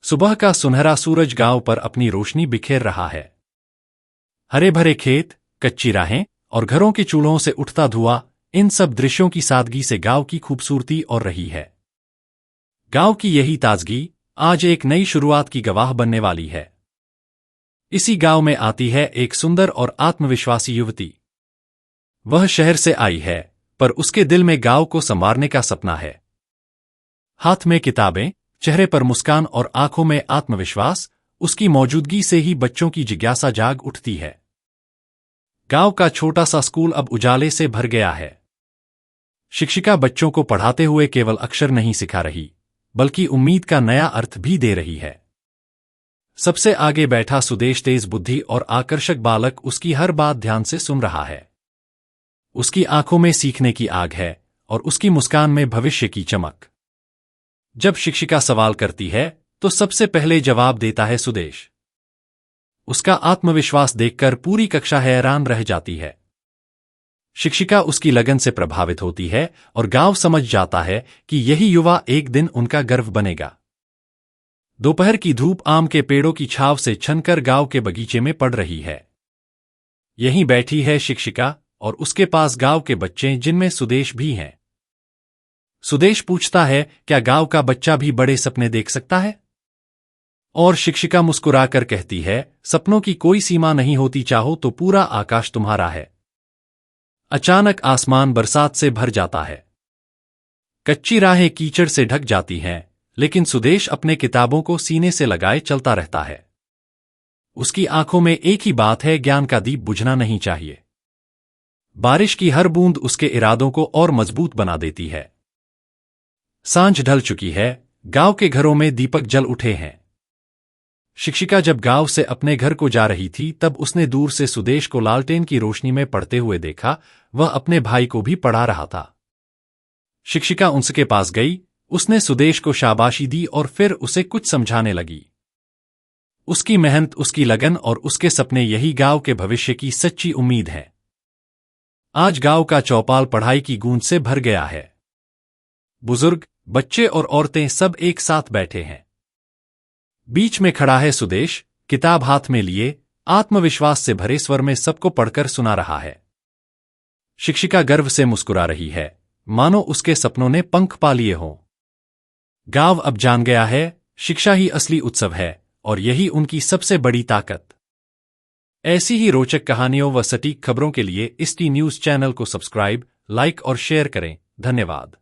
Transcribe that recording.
सुबह का सुनहरा सूरज गांव पर अपनी रोशनी बिखेर रहा है। हरे भरे खेत, कच्ची राहें और घरों के चूल्हों से उठता धुआं, इन सब दृश्यों की सादगी से गांव की खूबसूरती और रही है। गांव की यही ताजगी आज एक नई शुरुआत की गवाह बनने वाली है। इसी गांव में आती है एक सुंदर और आत्मविश्वासी युवती। वह शहर से आई है, पर उसके दिल में गांव को संवारने का सपना है। हाथ में किताबें, चेहरे पर मुस्कान और आंखों में आत्मविश्वास, उसकी मौजूदगी से ही बच्चों की जिज्ञासा जाग उठती है। गांव का छोटा सा स्कूल अब उजाले से भर गया है। शिक्षिका बच्चों को पढ़ाते हुए केवल अक्षर नहीं सिखा रही, बल्कि उम्मीद का नया अर्थ भी दे रही है। सबसे आगे बैठा सुदेश तेज बुद्धि और आकर्षक बालक उसकी हर बात ध्यान से सुन रहा है। उसकी आंखों में सीखने की आग है और उसकी मुस्कान में भविष्य की चमक। जब शिक्षिका सवाल करती है तो सबसे पहले जवाब देता है सुदेश। उसका आत्मविश्वास देखकर पूरी कक्षा हैरान रह जाती है। शिक्षिका उसकी लगन से प्रभावित होती है और गांव समझ जाता है कि यही युवा एक दिन उनका गर्व बनेगा। दोपहर की धूप आम के पेड़ों की छांव से छनकर गांव के बगीचे में पड़ रही है। यहीं बैठी है शिक्षिका और उसके पास गांव के बच्चे, जिनमें सुदेश भी हैं। सुदेश पूछता है, क्या गांव का बच्चा भी बड़े सपने देख सकता है? और शिक्षिका मुस्कुराकर कहती है, सपनों की कोई सीमा नहीं होती, चाहो तो पूरा आकाश तुम्हारा है। अचानक आसमान बरसात से भर जाता है। कच्ची राहें कीचड़ से ढक जाती हैं, लेकिन सुदेश अपने किताबों को सीने से लगाए चलता रहता है। उसकी आंखों में एक ही बात है, ज्ञान का दीप बुझना नहीं चाहिए। बारिश की हर बूंद उसके इरादों को और मजबूत बना देती है। सांझ ढल चुकी है, गांव के घरों में दीपक जल उठे हैं। शिक्षिका जब गांव से अपने घर को जा रही थी, तब उसने दूर से सुदेश को लालटेन की रोशनी में पढ़ते हुए देखा। वह अपने भाई को भी पढ़ा रहा था। शिक्षिका उनके पास गई, उसने सुदेश को शाबाशी दी और फिर उसे कुछ समझाने लगी। उसकी मेहनत, उसकी लगन और उसके सपने, यही गांव के भविष्य की सच्ची उम्मीद है। आज गांव का चौपाल पढ़ाई की गूंज से भर गया है। बुजुर्ग, बच्चे और औरतें सब एक साथ बैठे हैं। बीच में खड़ा है सुदेश, किताब हाथ में लिए, आत्मविश्वास से भरे स्वर में सबको पढ़कर सुना रहा है। शिक्षिका गर्व से मुस्कुरा रही है, मानो उसके सपनों ने पंख पा लिए हों। गांव अब जान गया है, शिक्षा ही असली उत्सव है और यही उनकी सबसे बड़ी ताकत। ऐसी ही रोचक कहानियों व सटीक खबरों के लिए ST न्यूज़ चैनल को सब्सक्राइब, लाइक और शेयर करें। धन्यवाद।